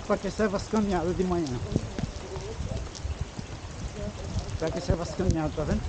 para que serve as caminhadas de manhã. Para que serve as caminhadas, tá vendo?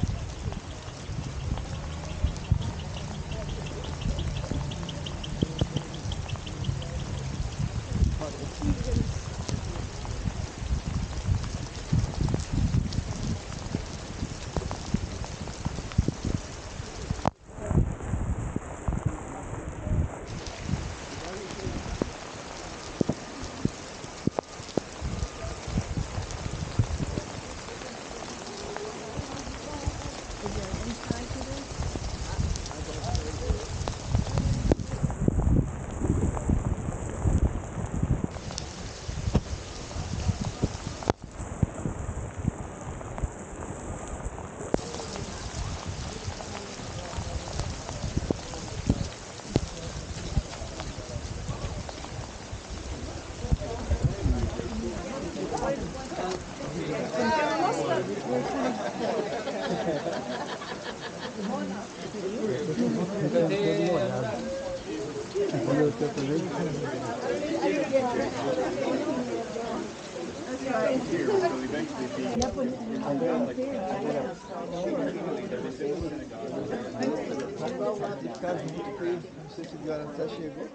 Não sei se o Guarantá chegou.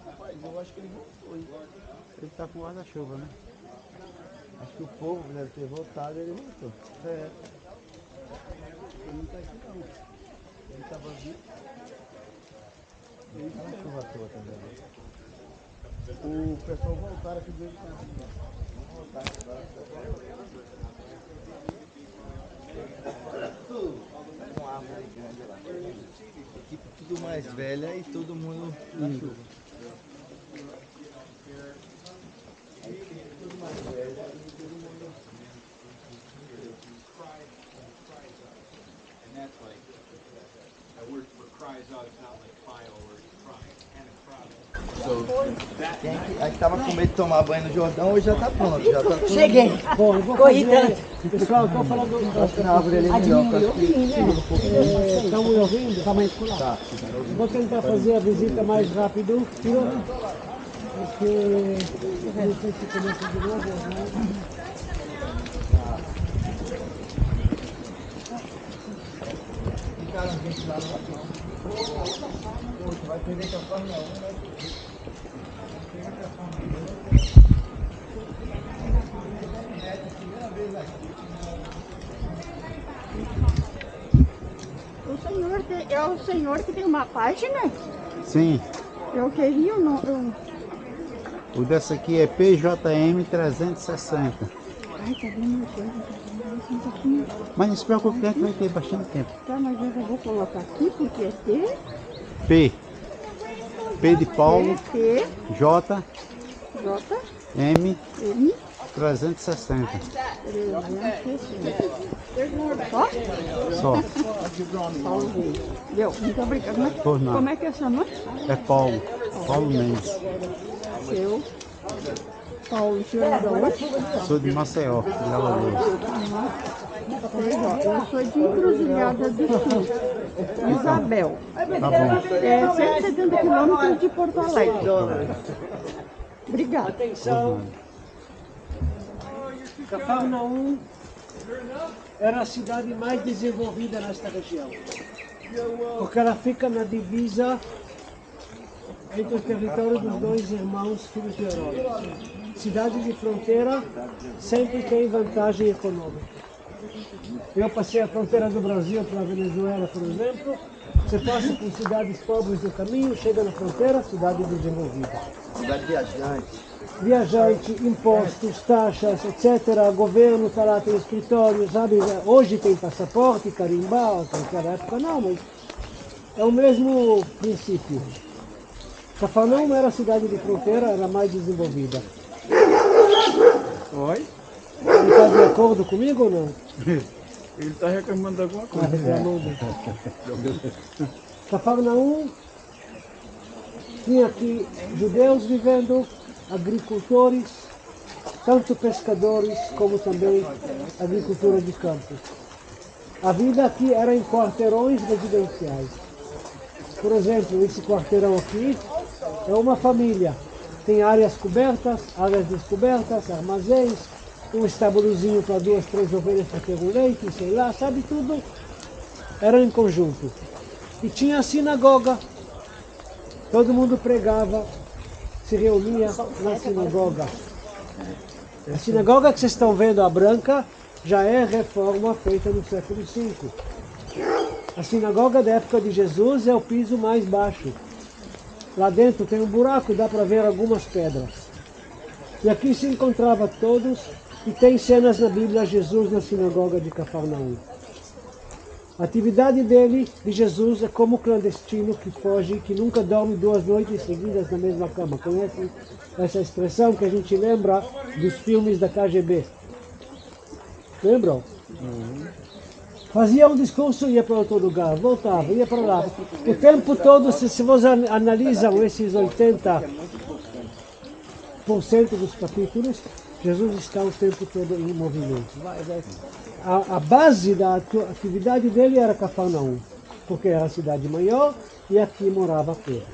Rapaz, eu acho que ele não foi. Ele tá com guarda-chuva, né? Acho que o povo deve ter voltado e ele voltou. É. Ele não tá aqui não. Ele tava vivo. Ele tá na chuva à toa também. O pessoal voltaram aqui do Estado. Vamos voltar agora. Com árvore grande lá. Equipe tudo mais velha e todo mundo na chuva. Tudo mais velha e todo mundo. And that's like, that word for cries out is not like Kyle where it's crying, and a cry. Quem que tava com medo de tomar banho no Jordão, hoje já tá pronto. Já tá tudo. Cheguei. Bom, eu vou Corri fazer... tanto. Pessoal, estou falando... Acho que na árvore ali é melhor, porque acho que segura um pouco. Estão me ouvindo? Tamanho escolar. Tá. Eu vou tentar fazer a visita mais rápido. Porque... não sei se começa de novo, né? Ficaram gente lá no avião. Poxa, vai perder com a Fórmula 1, né? Vai perder com a Fórmula 1. Primeira vez aqui. É o senhor que tem uma página? Sim. Eu queria o nome. O dessa aqui é PJM 360. Ai, tá vendo coisa? Um pouquinho. Mas não se preocupe que a gente vai ter bastante tempo. Tá, mas eu já vou colocar aqui porque é T. P. P de Paulo. P. J. J. M. M. 360. 360. Só? Só. Paulo Reis. Deu. Muito obrigada. Por nada. Como é que é seu nome? É Paulo. Paulo Mendes. Seu. Paulo, senhor é de onde? Sou de Maceió, de Alagoas. Eu sou de Encruzilhada do Sul. Isabel. Tá bom. É 170 quilômetros de Porto Alegre. Obrigada. Atenção. Cafarnaum era a cidade mais desenvolvida nesta região. Porque ela fica na divisa entre o território dos dois irmãos filhos de Herodes. Cidade de fronteira sempre tem vantagem econômica. Eu passei a fronteira do Brasil para a Venezuela, por exemplo. Você passa por cidades pobres do caminho, chega na fronteira, cidade desenvolvida. Cidade viajante. Viajante, impostos, taxas, etc. Governo está lá, tem escritório, sabe? Hoje tem passaporte, carimbar, naquela época não, mas é o mesmo princípio. Cafarnaum era cidade de fronteira, era mais desenvolvida. Oi? Ele está de acordo comigo ou não? Ele está reclamando alguma Ah, reclamando. Cafarnaum tinha aqui judeus vivendo, agricultores, tanto pescadores como também agricultura de campo. A vida aqui era em quarteirões residenciais. Por exemplo, esse quarteirão aqui é uma família. Tem áreas cobertas, áreas descobertas, armazéns, um estábulozinho para 2, 3 ovelhas para ter um leite, sei lá, sabe tudo? Era em conjunto. E tinha a sinagoga. Todo mundo pregava, se reunia na sinagoga. A sinagoga que vocês estão vendo, a branca, já é reforma feita no século V. A sinagoga da época de Jesus é o piso mais baixo. Lá dentro tem um buraco, dá para ver algumas pedras. E aqui se encontrava todos, e tem cenas na Bíblia, Jesus na sinagoga de Cafarnaum. A atividade dele, de Jesus, é como clandestino que foge, que nunca dorme 2 noites seguidas na mesma cama. Conhece essa expressão que a gente lembra dos filmes da KGB? Lembram? Fazia um discurso, ia para outro lugar, voltava, ia para lá. O tempo todo, se vocês analisam esses 80% dos capítulos, Jesus está o tempo todo em movimento. A base da atividade dele era Cafarnaum, porque era a cidade maior e aqui morava Pedro,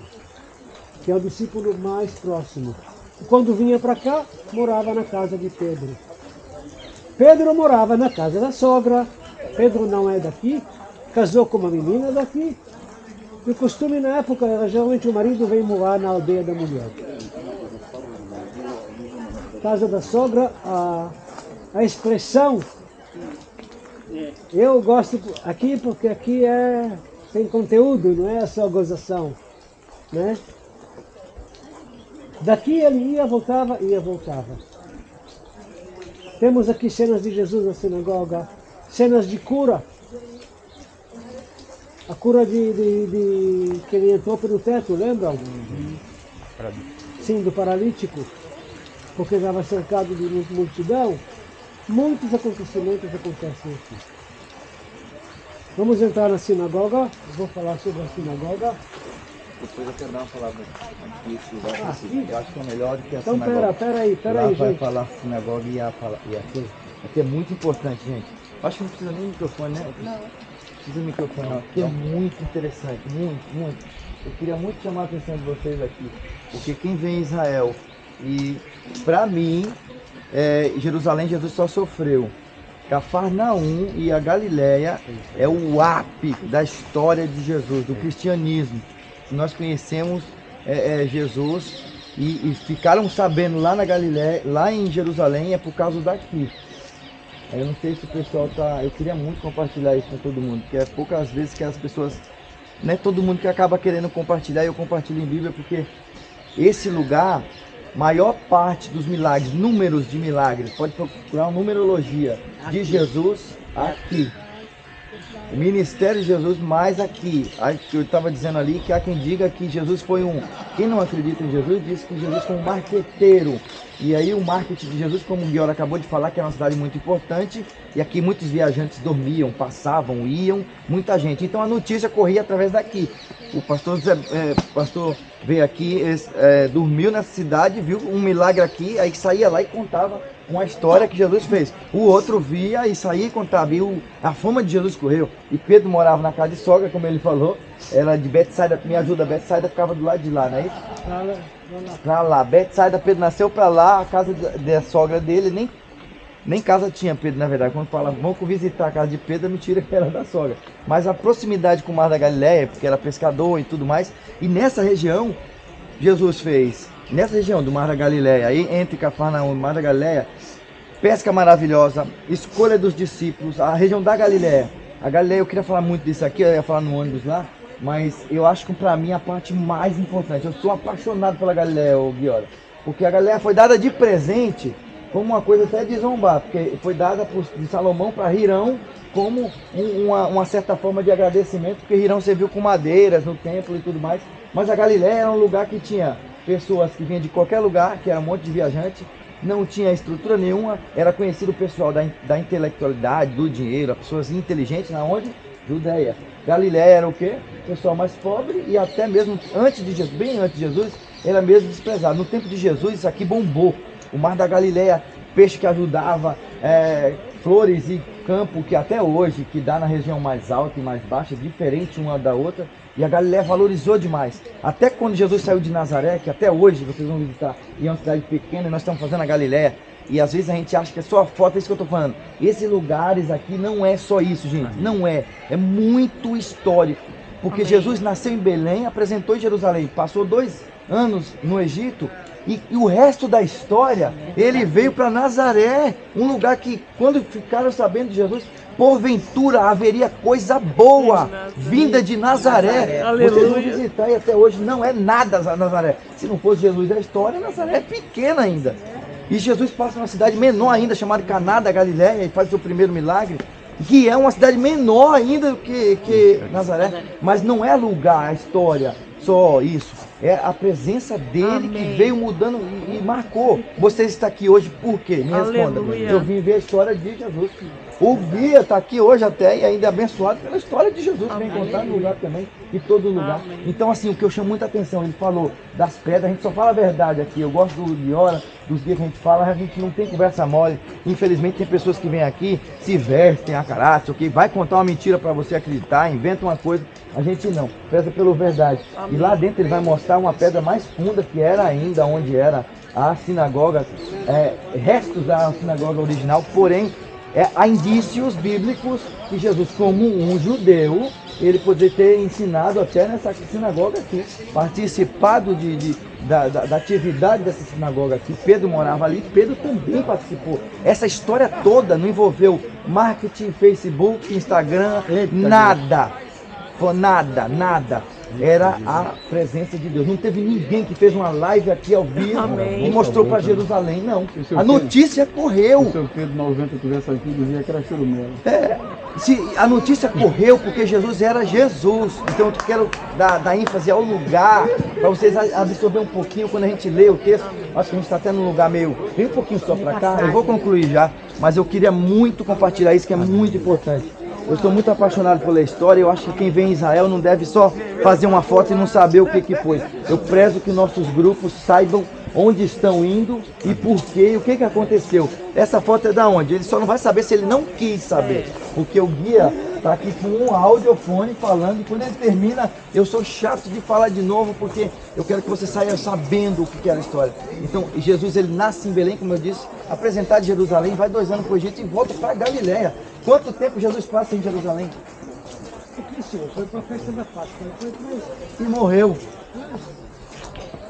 que é o discípulo mais próximo. E quando vinha para cá, morava na casa de Pedro. Pedro morava na casa da sogra. Pedro não é daqui, casou com uma menina daqui. E o costume na época era geralmente o marido vem morar na aldeia da mulher. Casa da sogra, a expressão, eu gosto aqui porque aqui tem conteúdo, não é só gozação, né? Daqui ele ia, voltava, ia, voltava. Temos aqui cenas de Jesus na sinagoga, cenas de cura. A cura que ele entrou pelo teto, lembram? Sim, do paralítico, porque estava cercado de multidão. Muitos acontecimentos acontecem aqui. Vamos entrar na sinagoga, eu vou falar sobre a sinagoga. Depois eu quero dar uma palavra aqui, esse lugar eu acho que é melhor do que a então, sinagoga. Pera aí, vai gente. falar sinagoga e aqui. Aqui é muito importante, gente. Acho que não precisa nem microfone, né? Não. Precisa de microfone, não. Aqui é muito interessante, muito. Eu queria muito chamar a atenção de vocês aqui, porque quem vem em Israel, e para mim, Jerusalém, Jesus só sofreu. Cafarnaum e a Galileia é o ápice da história de Jesus, do cristianismo. Nós conhecemos Jesus e ficaram sabendo lá na Galileia, lá em Jerusalém, é por causa daqui. Eu não sei se o pessoal tá... Eu queria muito compartilhar isso com todo mundo, porque é poucas vezes que as pessoas... Não é todo mundo que acaba querendo compartilhar, e eu compartilho em Bíblia, porque esse lugar, maior parte dos milagres, números de milagres, pode procurar uma numerologia de Jesus aqui. O ministério de Jesus mais aqui. Eu estava dizendo ali que há quem diga que Jesus foi Quem não acredita em Jesus diz que Jesus foi um marqueteiro. E aí o marketing de Jesus, como o Guiora acabou de falar, que é uma cidade muito importante. E aqui muitos viajantes dormiam, passavam, iam, muita gente. Então a notícia corria através daqui. O pastor veio aqui, dormiu nessa cidade, viu um milagre aqui, aí saía lá e contava uma história que Jesus fez. O outro via e saía e contava. E a fama de Jesus correu. E Pedro morava na casa de sogra, como ele falou. Ela de Betsaida, me ajuda, Betsaida ficava do lado de lá, não é isso? Pra lá. Betsaida, Pedro nasceu pra lá, a casa da sogra dele, nem casa tinha Pedro, na verdade. Quando fala, vamos visitar a casa de Pedro, mentira que era da sogra. Mas a proximidade com o Mar da Galileia, porque era pescador e tudo mais. E nessa região, Jesus fez, nessa região do Mar da Galileia, aí entre Cafarnaum e Mar da Galileia, pesca maravilhosa, escolha dos discípulos, a região da Galileia. A Galileia, eu queria falar muito disso aqui, eu ia falar no ônibus lá, mas eu acho que para mim a parte mais importante, eu sou apaixonado pela Galileia, Guiora, porque a Galileia foi dada de presente como uma coisa até de zombar, porque foi dada de Salomão para Hirão como uma certa forma de agradecimento, porque Hirão serviu com madeiras no templo e tudo mais, mas a Galileia era um lugar que tinha pessoas que vinham de qualquer lugar, que era um monte de viajante, não tinha estrutura nenhuma, era conhecido o pessoal da intelectualidade, do dinheiro, as pessoas inteligentes, na onde? Judeia. Galileia era o quê? O pessoal mais pobre e até mesmo antes de Jesus, bem antes de Jesus, era mesmo desprezado. No tempo de Jesus isso aqui bombou. O Mar da Galileia, peixe que ajudava, flores e campo que até hoje, que dá na região mais alta e mais baixa, diferente uma da outra, e a Galileia valorizou demais. Até quando Jesus saiu de Nazaré, que até hoje vocês vão visitar, e é uma cidade pequena, e nós estamos fazendo a Galileia, e às vezes a gente acha que é só a foto, é isso que eu estou falando. Esses lugares aqui não é só isso, gente, não é. É muito histórico, porque Jesus nasceu em Belém, apresentou em Jerusalém, passou 2 anos no Egito, e o resto da história, ele veio para Nazaré, um lugar que, quando ficaram sabendo de Jesus, porventura haveria coisa boa vinda de Nazaré. Vocês vão visitar e até hoje não é nada Nazaré. Se não fosse Jesus da história, Nazaré é pequena ainda. E Jesus passa numa cidade menor ainda, chamada Caná da Galileia, e faz o seu primeiro milagre, que é uma cidade menor ainda do que Nazaré. Mas não é lugar, a história, só isso. É a presença dele que veio mudando e marcou. Você está aqui hoje por quê? Me responda. Eu vim ver a história de Jesus. O guia está aqui hoje até e ainda é abençoado pela história de Jesus, que vem contar no lugar também, em todo lugar. Então assim, o que eu chamo muita atenção, ele falou das pedras, a gente só fala a verdade aqui. Eu gosto do Guiora, dos guias que a gente fala, a gente não tem conversa mole. Infelizmente tem pessoas que vêm aqui, se vestem a caráter, ok? Vai contar uma mentira para você acreditar, inventa uma coisa. A gente não, preza pela verdade. E lá dentro ele vai mostrar uma pedra mais funda que era ainda onde era a sinagoga, restos da sinagoga original, porém há indícios bíblicos que Jesus, como um judeu, ele poderia ter ensinado até nessa sinagoga aqui, participado da atividade dessa sinagoga aqui. Pedro morava ali, Pedro também participou. Essa história toda não envolveu marketing, Facebook, Instagram, nada. Nada. Era a presença de Deus. Não teve ninguém que fez uma live aqui ao vivo e mostrou para Jerusalém, não. A notícia correu. Se o Pedro 90 tivesse aqui, dizia que era churumelo. A notícia correu porque Jesus era Jesus. Então eu quero dar ênfase ao lugar, para vocês absorver um pouquinho quando a gente lê o texto. Acho que a gente está até num lugar meio... Vem um pouquinho só para cá, eu vou concluir já. Mas eu queria muito compartilhar isso, que é muito importante. Eu sou muito apaixonado pela história. Eu acho que quem vem em Israel não deve só fazer uma foto e não saber o que foi. Eu prezo que nossos grupos saibam onde estão indo e por quê, e o que aconteceu. Essa foto é da onde? Ele só não vai saber se ele não quis saber, porque o guia está aqui com um audiofone falando, e quando ele termina, eu sou chato de falar de novo, porque eu quero que você saia sabendo o que era a história. Então, Jesus, ele nasce em Belém, como eu disse, apresentado em Jerusalém, vai 2 anos para o Egito e volta para Galileia. Quanto tempo Jesus passa em Jerusalém? Foi para a festa da Páscoa, e morreu.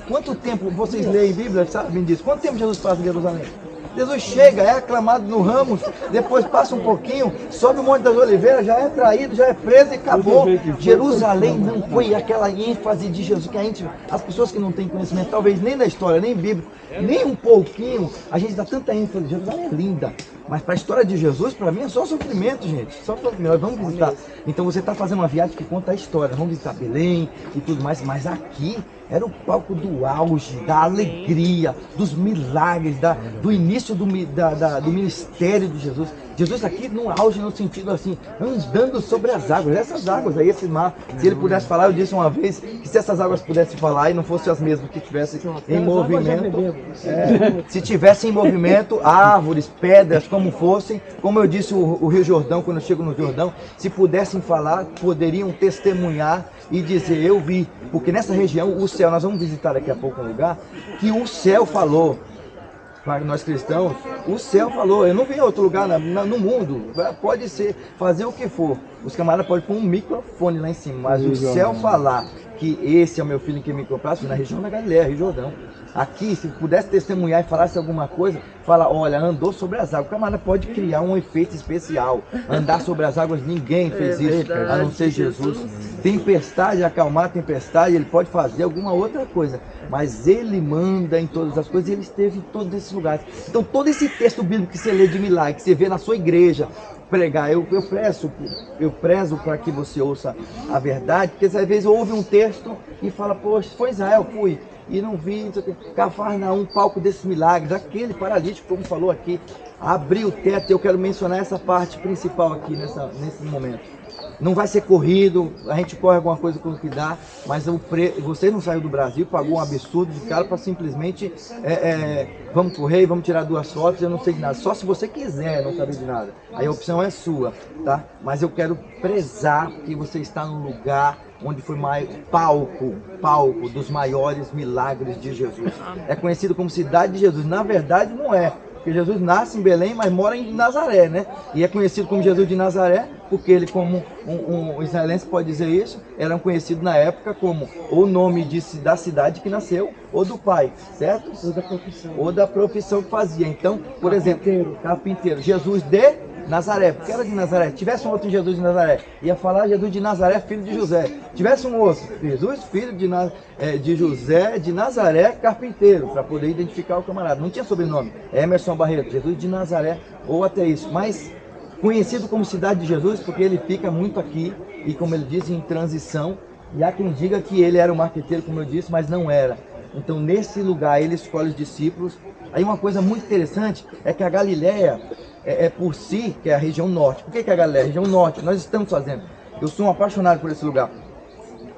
Quanto tempo vocês leem Bíblia, sabem disso? Quanto tempo Jesus passa em Jerusalém? Jesus chega, é aclamado no Ramos, depois passa um pouquinho, sobe o Monte das Oliveiras, já é traído, já é preso e acabou. Jerusalém não foi aquela ênfase de Jesus que as pessoas que não têm conhecimento, talvez nem da história, nem bíblico, nem um pouquinho, a gente dá tanta ênfase. Jerusalém é linda, mas para a história de Jesus, para mim é só sofrimento, gente. Só sofrimento. Nós vamos visitar. Então você está fazendo uma viagem que conta a história. Vamos visitar Belém e tudo mais, mas aqui era o palco do auge, da alegria, dos milagres, do início do ministério de Jesus. Jesus aqui no auge, no sentido assim, andando sobre as águas. Essas águas aí, esse mar, se ele pudesse falar, eu disse uma vez que se essas águas pudessem falar e não fossem as mesmas que estivessem em movimento, se tivessem em movimento, árvores, pedras, como fossem, como eu disse o Rio Jordão, quando eu chego no Jordão, se pudessem falar, poderiam testemunhar e dizer, eu vi, porque nessa região, o céu, nós vamos visitar daqui a pouco um lugar, que o céu falou. Para nós cristãos, o céu falou, eu não vi em outro lugar no mundo, pode ser, fazer o que for, os camaradas podem pôr um microfone lá em cima, mas o céu falar que esse é o meu filho em quem me comprasse, na região da Galileia, Rio Jordão. Aqui, se pudesse testemunhar e falasse alguma coisa, fala, olha, andou sobre as águas. O camarada pode criar um efeito especial. Andar sobre as águas, ninguém fez isso, a não ser Jesus. Tempestade, acalmar a tempestade, ele pode fazer alguma outra coisa, mas ele manda em todas as coisas e ele esteve em todos esses lugares. Então todo esse texto bíblico que você lê de milagre, que você vê na sua igreja, pregar, eu prezo para que você ouça a verdade, porque às vezes ouve um texto e fala, poxa, foi Israel, fui, e não vi, Cafarnaum, palco desses milagres, aquele paralítico, como falou aqui, abriu o teto. Eu quero mencionar essa parte principal aqui nesse momento. Não vai ser corrido, a gente corre alguma coisa com o que dá, mas você não saiu do Brasil, pagou um absurdo de cara para simplesmente vamos correr, vamos tirar 2 fotos, eu não sei de nada. Só se você quiser não saber de nada. Aí a opção é sua, tá? Mas eu quero prezar que você está num lugar onde foi palco dos maiores milagres de Jesus. É conhecido como Cidade de Jesus. Na verdade não é, porque Jesus nasce em Belém, mas mora em Nazaré, né? E é conhecido como Jesus de Nazaré, porque ele, como um israelense pode dizer isso, era conhecido na época como o nome da cidade que nasceu, ou do pai, certo? Ou da profissão que fazia. Então, por exemplo, carpinteiro. Jesus de Nazaré, porque era de Nazaré. Tivesse um outro Jesus de Nazaré, ia falar Jesus de Nazaré, filho de José. Tivesse um outro, Jesus, filho de José de Nazaré, carpinteiro, para poder identificar o camarada. Não tinha sobrenome. Emerson Barreto, Jesus de Nazaré, ou até isso. Mas conhecido como Cidade de Jesus, porque ele fica muito aqui, e como ele disse, em transição. E há quem diga que ele era um marqueteiro, como eu disse, mas não era. Então, nesse lugar, ele escolhe os discípulos. Aí uma coisa muito interessante é que a Galileia por si, que é a região norte. Por que é a Galileia? A região norte, nós estamos fazendo. Eu sou um apaixonado por esse lugar.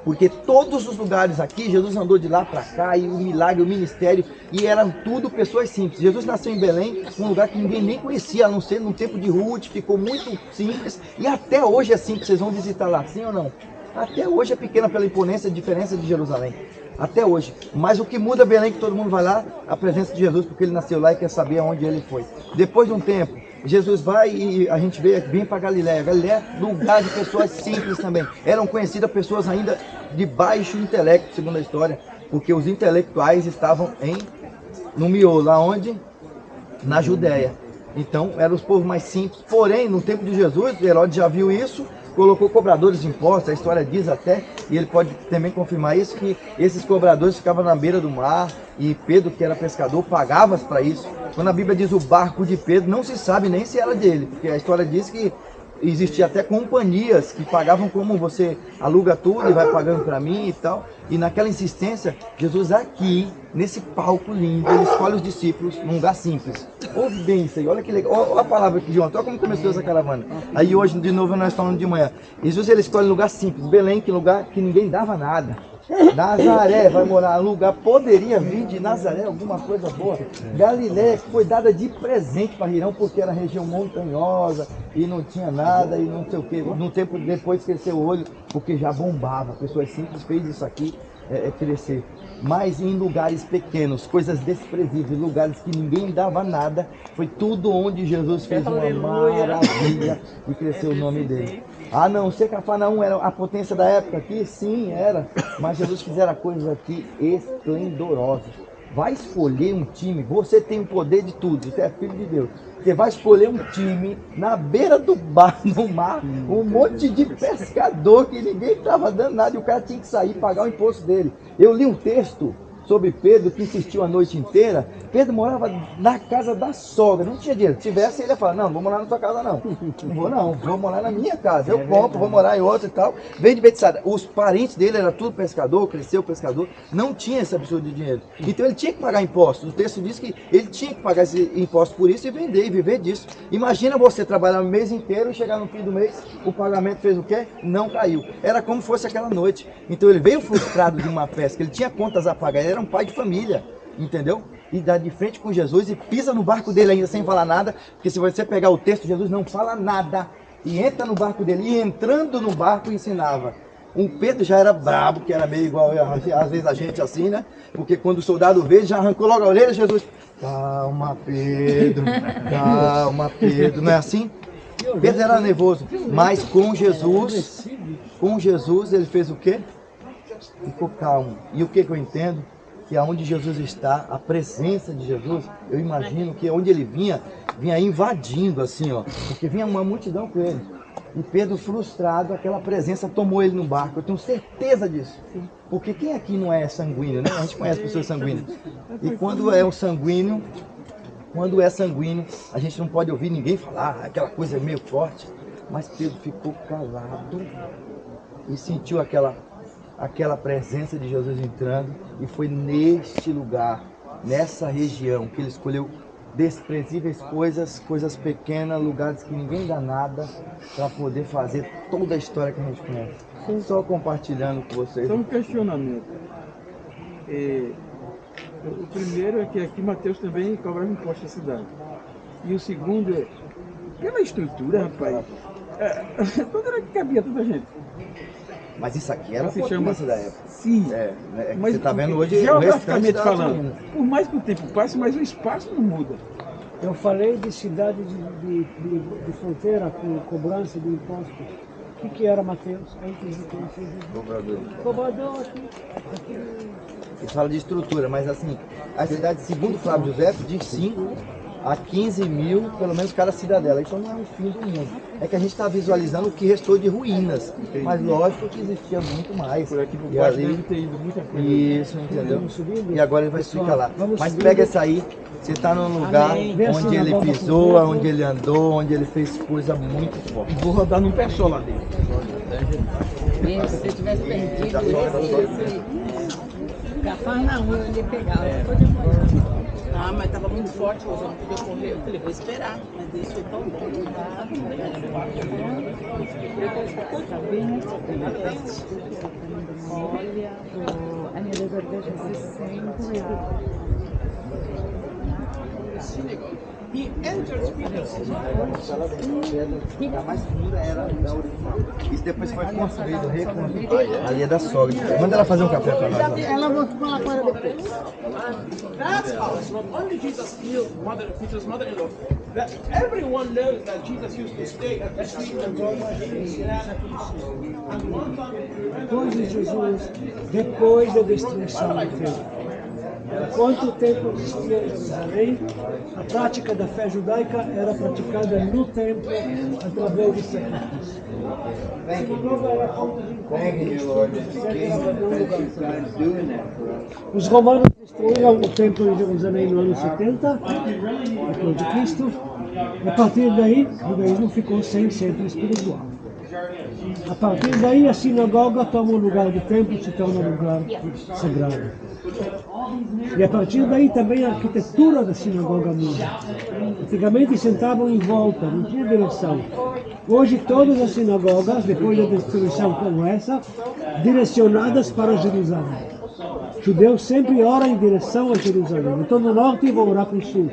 Porque todos os lugares aqui, Jesus andou de lá para cá, e o milagre, o ministério, e eram tudo pessoas simples. Jesus nasceu em Belém, um lugar que ninguém nem conhecia, a não ser no tempo de Ruth, ficou muito simples, e até hoje é simples. Vocês vão visitar lá, sim ou não? Até hoje é pequena pela imponência e diferença de Jerusalém. Até hoje. Mas o que muda Belém, que todo mundo vai lá, a presença de Jesus, porque ele nasceu lá e quer saber aonde ele foi. Depois de um tempo, Jesus vai e a gente vem para Galileia. Galileia é lugar de pessoas simples também. Eram conhecidas pessoas ainda de baixo intelecto, segundo a história, porque os intelectuais estavam no miolo, aonde? Na Judéia. Então, eram os povos mais simples. Porém, no tempo de Jesus, Herodes já viu isso, colocou cobradores de impostos. A história diz até, e ele pode também confirmar isso, que esses cobradores ficavam na beira do mar, e Pedro, que era pescador, pagava para isso. Quando a Bíblia diz o barco de Pedro, não se sabe nem se era dele, porque a história diz que existia até companhias que pagavam como você aluga tudo e vai pagando para mim e tal. E naquela insistência, Jesus aqui, nesse palco lindo, ele escolhe os discípulos num lugar simples. Ouve bem isso aí, olha que legal. Olha a palavra aqui de ontem, olha como começou essa caravana. Aí hoje, de novo, nós falando de manhã. Jesus, ele escolhe um lugar simples. Belém, que lugar que ninguém dava nada. Nazaré vai morar no lugar, poderia vir de Nazaré alguma coisa boa. Galileia, que foi dada de presente para Rirão, porque era região montanhosa e não tinha nada e não sei o que. No tempo depois cresceu o olho, porque já bombava. Pessoas simples fez isso aqui crescer. Mas em lugares pequenos, coisas desprezíveis, lugares que ninguém dava nada, foi tudo onde Jesus fez uma maravilha e cresceu o nome dele. Ah não, ser Cafarnaum era a potência da época aqui? Sim, era. Mas Jesus fizera coisas aqui esplendorosas. Vai escolher um time, você tem o poder de tudo, você é filho de Deus. Você vai escolher um time na beira do no mar, um monte de pescador que ninguém estava dando nada e o cara tinha que sair e pagar o imposto dele. Eu li um texto sobre Pedro, que insistiu a noite inteira. Pedro morava na casa da sogra, não tinha dinheiro. Se tivesse, ele ia falar, não, não vou morar na tua casa não. Não vou não, vou morar na minha casa. Eu compro, vou morar em outra e tal. Veio de Betsaida. Os parentes dele eram tudo pescador, cresceu pescador, não tinha esse absurdo de dinheiro. Então ele tinha que pagar impostos. O texto diz que ele tinha que pagar esse imposto por isso e vender e viver disso. Imagina você trabalhar o mês inteiro e chegar no fim do mês, o pagamento fez o quê? Não caiu. Era como fosse aquela noite. Então ele veio frustrado de uma pesca, ele tinha contas a pagar, ele era um pai de família, entendeu? E dá de frente com Jesus e pisa no barco dele ainda sem falar nada, porque se você pegar o texto, Jesus não fala nada, e entra no barco dele, e entrando no barco ensinava. O Pedro já era brabo, que era meio igual às vezes a gente assim, né? Porque quando o soldado veio, já arrancou logo a orelha, Jesus, calma Pedro, não é assim? Pedro era nervoso, mas com Jesus ele fez o quê? Ficou calmo. E o que eu entendo? Que aonde Jesus está, a presença de Jesus, eu imagino que onde ele vinha invadindo assim, ó, porque vinha uma multidão com ele. E Pedro, frustrado, aquela presença tomou ele no barco. Eu tenho certeza disso. Porque quem aqui não é sanguíneo, né? A gente conhece pessoas sanguíneas. E quando é sanguíneo, a gente não pode ouvir ninguém falar, aquela coisa meio forte. Mas Pedro ficou calado e sentiu aquela presença de Jesus entrando, e foi neste lugar, nessa região, que ele escolheu desprezíveis coisas pequenas, lugares que ninguém dá nada, para poder fazer toda a história que a gente conhece. Só compartilhando com vocês. Só um questionamento. O primeiro é que aqui Mateus também cobrava imposto à cidade. E o segundo é, pela estrutura, rapaz, toda era que cabia toda a gente. Mas isso aqui era a Se chama da época. Sim. Mas você está vendo hoje o geograficamente restante da falando, por mais que o tempo passe, mas o espaço não muda. Eu falei de cidade de fronteira com cobrança de impostos. O que era Mateus antes de conhecer Jesus? Cobrador aqui. Ele fala de estrutura, mas assim, a cidade, segundo Flávio José, de 5 a 15 mil, pelo menos cada cidadela. Então não é o fim do mundo. É que a gente está visualizando o que restou de ruínas. Entendi. Mas lógico que existia muito mais. Por aqui por E baixo ali- deve ter ido muita coisa. Isso, entendeu? Vamos subindo? E agora ele vai Pessoal, explicar lá. vamos Mas subindo. pega essa aí, você está num lugar Amém. Vê a onde ele sinagoga pisou, completa. onde ele andou, onde ele fez coisa muito forte. Vou rodar num pé só lá dentro. Se você tivesse perdido esse Cafarnaum, eu ia pegar. Ah, mas estava muito forte hoje, eu não podia correr. Eu falei, vou esperar, mas deixa eu tão bom. Tá bem? Olha, a minha deseja 60. He enters Peter's A mais pura era da original. Isso depois foi construído, reconstruído. Ali é da sogra. Manda ela fazer um café para nós. Ó. Ela vai falar agora depois. That's house, not only Jesus healed Peter's mother-in-law, that everyone knows that Jesus used to stay at the street and go and one time, Depois de Jesus, depois da destruição do templo. Enquanto o templo existia em Jerusalém, a prática da fé judaica era praticada no templo através de sacrifício. A sinagoga era a ponta de encontro. Os romanos destruíram o templo em Jerusalém no ano 70, depois de Cristo, e a partir daí o judaísmo ficou sem centro espiritual. A partir daí a sinagoga toma o lugar do templo e se torna um lugar sagrado. E a partir daí também a arquitetura da sinagoga muda. Antigamente sentavam em volta, não tinha direção. Hoje todas as sinagogas, depois da destruição como essa, direcionadas para Jerusalém. Judeus sempre oram em direção a Jerusalém. Estou no norte e vou orar para o sul.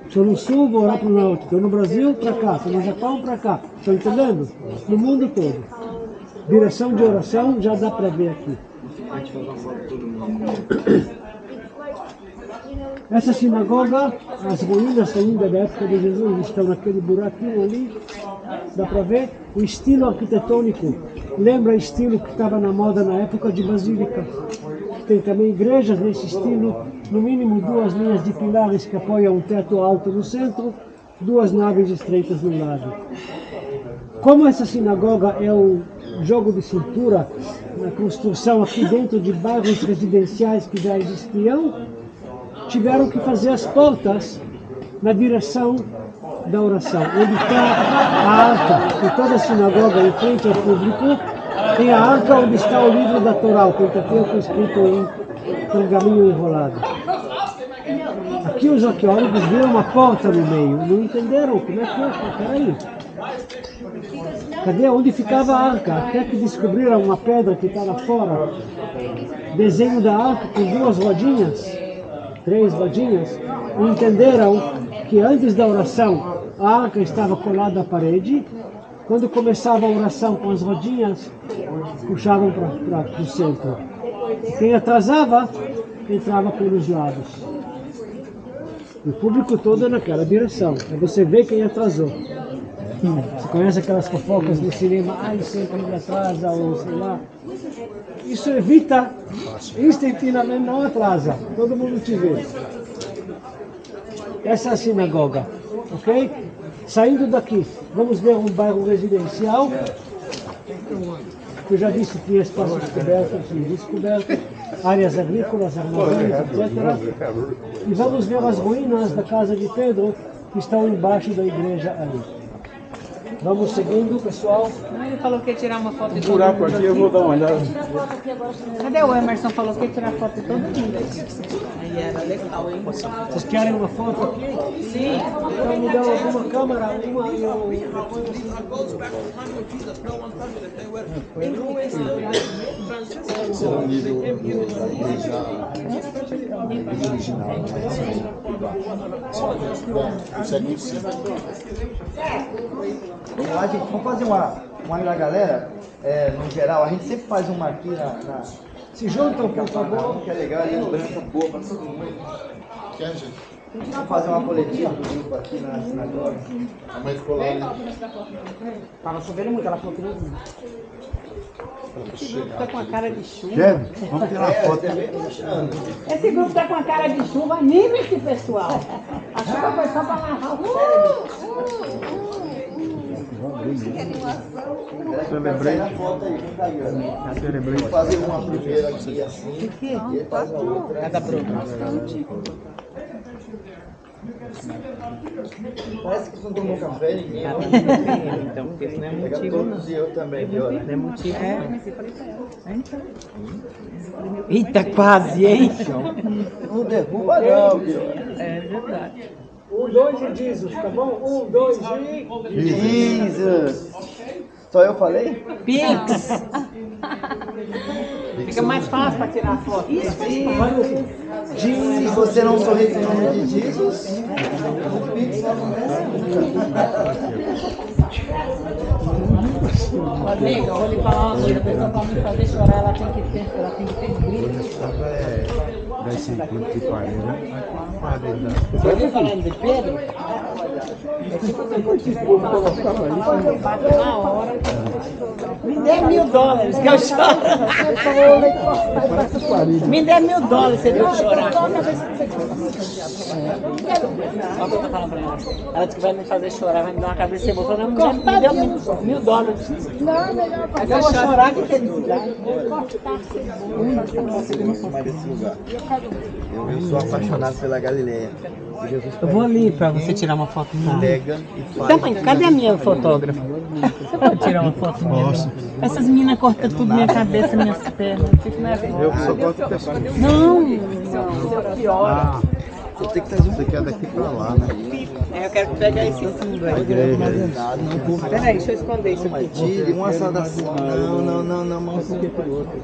Estou no sul, vou orar para o norte. Estou no Brasil, para cá. Estou no Japão, para cá. Estão entendendo? No mundo todo. Direção de oração já dá para ver aqui. Essa sinagoga, as ruínas ainda da época de Jesus estão naquele buraquinho ali. Dá para ver o estilo arquitetônico. Lembra o estilo que estava na moda na época de Basílica. Tem também igrejas nesse estilo, no mínimo 2 linhas de pilares que apoiam um teto alto no centro, 2 naves estreitas no lado. Como essa sinagoga é um jogo de cintura, na construção aqui dentro de bairros residenciais que já existiam, tiveram que fazer as portas na direção da oração. Onde está a arca, em toda a sinagoga, em frente ao público, tem a arca onde está o livro da Torá, o Pentateuco escrito em pergaminho enrolado. Aqui os arqueólogos viram uma porta no meio, não entenderam como é que é, peraí. Cadê onde ficava a arca? Até que descobriram uma pedra que está lá fora, desenho da arca com 2 rodinhas, 3 rodinhas, e entenderam que antes da oração a arca estava colada à parede. Quando começava a oração com as rodinhas, puxavam para o centro. Quem atrasava, entrava pelos lados. O público todo naquela direção. Aí você vê quem atrasou. Você conhece aquelas fofocas no cinema? Ai, sempre ele atrasa, ou sei lá. Isso evita, instantaneamente não atrasa. Todo mundo te vê. Essa é a sinagoga, ok? Saindo daqui, vamos ver um bairro residencial, que eu já disse que tinha espaços cobertos e descobertos, áreas agrícolas, armazéns, etc. E vamos ver as ruínas da casa de Pedro, que estão embaixo da igreja ali. Vamos seguindo, pessoal. Ele falou que ia tirar uma foto de todo Buraco mundo. aqui, eu vou dar uma olhada. Cadê o Emerson? Falou que ia tirar foto de todo mundo. Aí era legal, hein? Vocês querem uma foto aqui? Sim. Então me dá alguma câmera, uma e eu depois vocês... Goes back to the time of Jesus. No one told me that they were influenced transition. Vamos fazer uma da galera, no geral, a gente sempre faz uma aqui na Se juntam, por favor. que é legal, é lembrança boa pra todo mundo. Quer, gente? Vamos fazer uma coletiva do grupo aqui na sinagoga. A mãe ficou lá, né? Tava chovendo muito, ela falou que não vinha. Esse grupo tá com a cara de chuva. Kevin, vamos tirar a foto. Esse grupo tá com a cara de chuva, anime esse pessoal. A chuva foi só pra lavar o Celebrei. A foto aí, quem tá aí, ó. Vou fazer uma primeira aqui assim. E aí faz uma outra. Cada pronto. Parece que você não tomou café, ninguém. Então, porque isso não é Pegar motivo, não. todos e eu também, viu? Não é motivo, Eita, quase, hein? Não derruba não, viu? É verdade. 1, 2 e Jesus, tá bom? 1, 2 e... Jesus! Só eu falei? Pix! Fica mais fácil para tirar foto. Se você não sorrir em nome de Jesus, o Pix não Amiga, eu vou lhe falar uma coisa. A pessoa para me fazer chorar, ela tem que ter grito. 10 centímetros de parede, né? Você ouviu falando de Pedro? Bate na hora. Me dê $1.000 que eu choro. Me dê $1.000 se eu chorar. Ela disse que vai me fazer chorar, vai me dar uma cabeça de boca. Me deu $1.000. Não, melhor. Mas eu vou chorar que tem dificuldade. Eu sou apaixonado pela Galileia. Eu vou ali para você tirar uma foto minha. Pega e faz. Cadê a minha fotógrafa? Você pode tirar uma foto minha? Posso. Essas meninas cortam tudo minha cabeça, minhas pernas. Fico nervosa. Eu só gosto de pessoa. Não, pior. Você tem que trazer um pequeno daqui pra lá, né? Eu quero pegar esse fundo aí. Peraí, deixa eu esconder isso aqui. Tire uma saudação. Não, mão com o outro.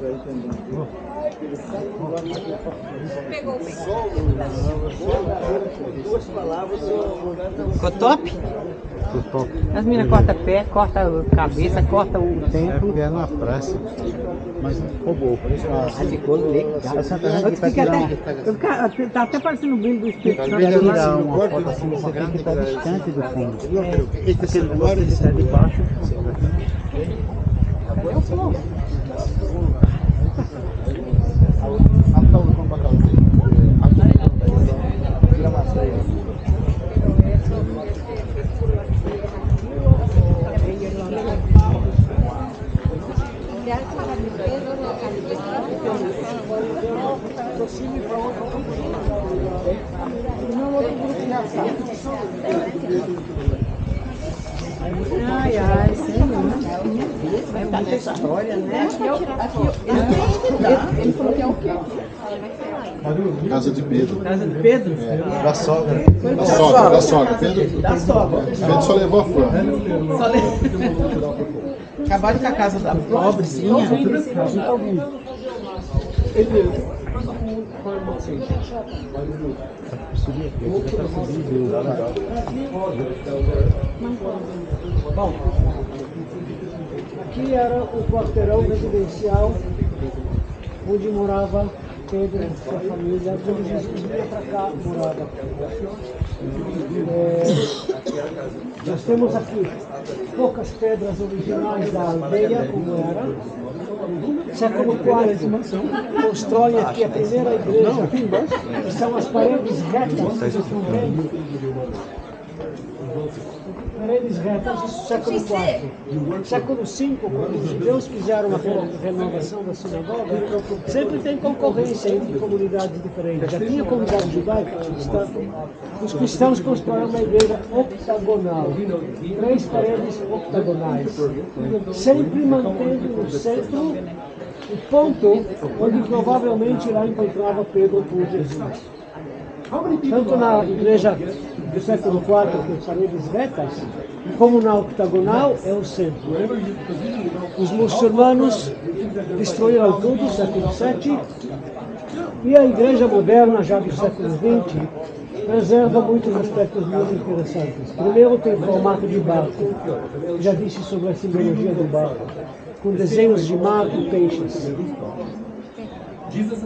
Ficou top? Ficou top. As meninas cortam pé, cortam cabeça, cortam o É tempo. porque é na praça. Mas não ficou bom. Ficou legal. Tá até parecendo o brilho do Espírito Santo. Talvez tirar uma foto assim, você tem que estar distante do fundo. Esse aqui agora ele está de baixo. Ai, é muita história, né? Ele falou que é o quê? Casa de Pedro. Casa de Pedro? Da sogra. Da sogra. Pedro só levou a flor. Acabaram com a casa da pobrezinha. Bom, aqui era o quarteirão residencial onde morava Pedro e sua família. Quando Jesus vinha para cá, morava. Nós temos aqui poucas pedras originais da aldeia, como era. Século IV, constrói aqui a primeira igreja, que são as paredes retas, vocês estão vendo? paredes retas, isso século IV. Século V, quando os judeus fizeram a renovação da sinagoga, sempre tem concorrência entre comunidades diferentes. Já tinha comunidade judaica, cristã. Os cristãos constroíram uma igreja octagonal, 3 paredes octagonais, sempre mantendo no centro o ponto onde provavelmente lá encontrava Pedro com Jesus. Tanto na igreja do século IV, que é paredes retas, como na octagonal, é o centro. Os muçulmanos destruíram tudo no século VII, e a igreja moderna, já do século XX, preserva muitos aspectos muito interessantes. Primeiro, tem formato de barco, já disse sobre a simbologia do barco, com desenhos de mar e peixes.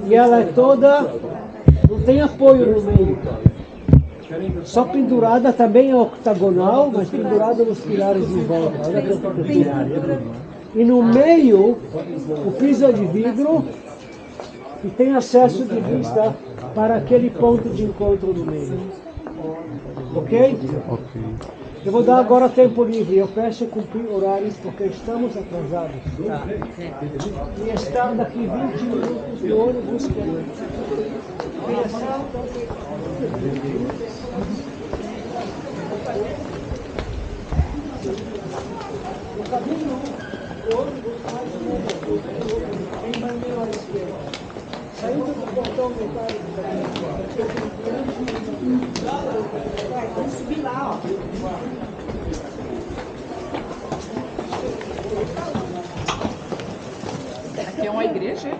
E ela é toda, não tem apoio no meio. Só pendurada, também é octagonal, mas pendurada nos pilares em volta. Olha que arquitetura. E no meio, o piso é de vidro e tem acesso de vista para aquele ponto de encontro no meio. Ok? Ok. Eu vou dar agora tempo livre. Eu peço cumprir horários porque estamos atrasados. E estar daqui 20 minutos de ônibus. O caminho do ônibus tem banheiro à esquerda. Saindo do portão metálico vamos subir lá, ó. Aqui é uma igreja?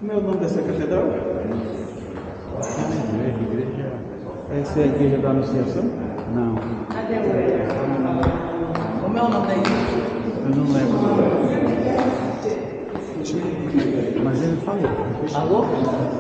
Como é o nome dessa catedral? Igreja. Essa é a igreja da Anunciação? Não, Como é o nome da igreja? eu não lembro. Mas ele falou. Alô?